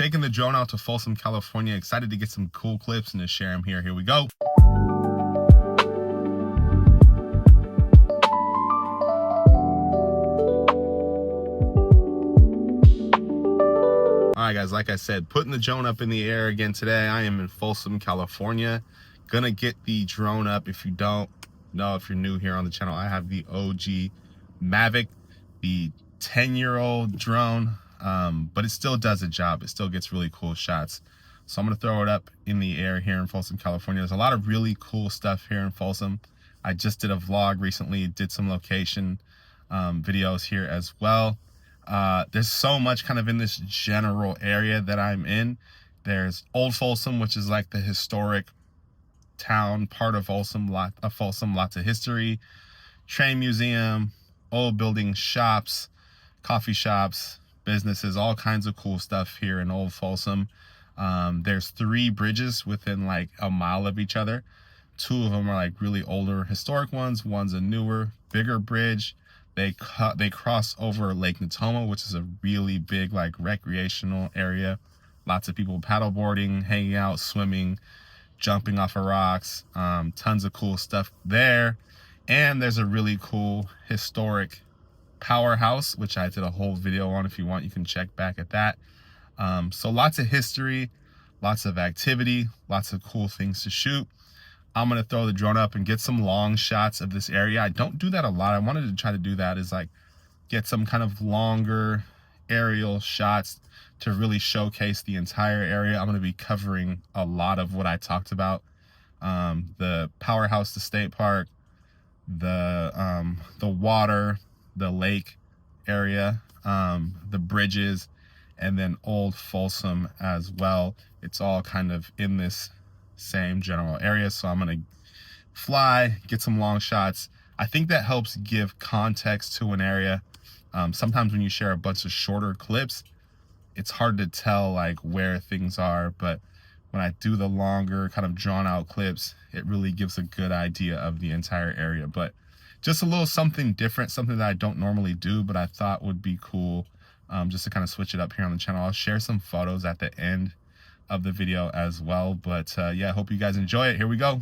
taking the drone out to Folsom, California. Excited to get some cool clips and to share them here. Here we go. All right, guys, like I said, putting the drone up in the air again today. I am in Folsom, California. Gonna get the drone up. If you don't know, if you're new here on the channel, I have the OG Mavic, the 10-year-old drone, but it still does a job. It still gets really cool shots. So I'm gonna throw it up in the air here in Folsom, California. There's a lot of really cool stuff here in Folsom. I just did a vlog recently, did some location videos here as well. There's so much kind of in this general area that I'm in. There's Old Folsom, which is like the historic town part of Folsom, lots of history, train museum, old buildings, shops, coffee shops, businesses, all kinds of cool stuff here in Old Folsom. There's 3 bridges within like a mile of each other. 2 of them are like really older historic ones. One's a newer, bigger bridge. They cross over Lake Natoma, which is a really big like recreational area. Lots of people paddleboarding, hanging out, swimming, jumping off of rocks. Tons of cool stuff there. And there's a really cool historic Powerhouse, which I did a whole video on. If you want, you can check back at that. So lots of history, lots of activity, lots of cool things to shoot. I'm gonna throw the drone up and get some long shots of this area. I don't do that a lot. I wanted to try to do that, is like get some kind of longer aerial shots to really showcase the entire area. I'm gonna be covering a lot of what I talked about. The Powerhouse, the state park, the water, the lake area, the bridges, and then Old Folsom as well. It's all kind of in this same general area. So I'm gonna fly, get some long shots. I think that helps give context to an area. Sometimes when you share a bunch of shorter clips, it's hard to tell like where things are, but when I do the longer kind of drawn out clips, it really gives a good idea of the entire area. But just a little something different, something that I don't normally do, but I thought would be cool, just to kind of switch it up here on the channel. I'll share some photos at the end of the video as well. But yeah, I hope you guys enjoy it. Here we go.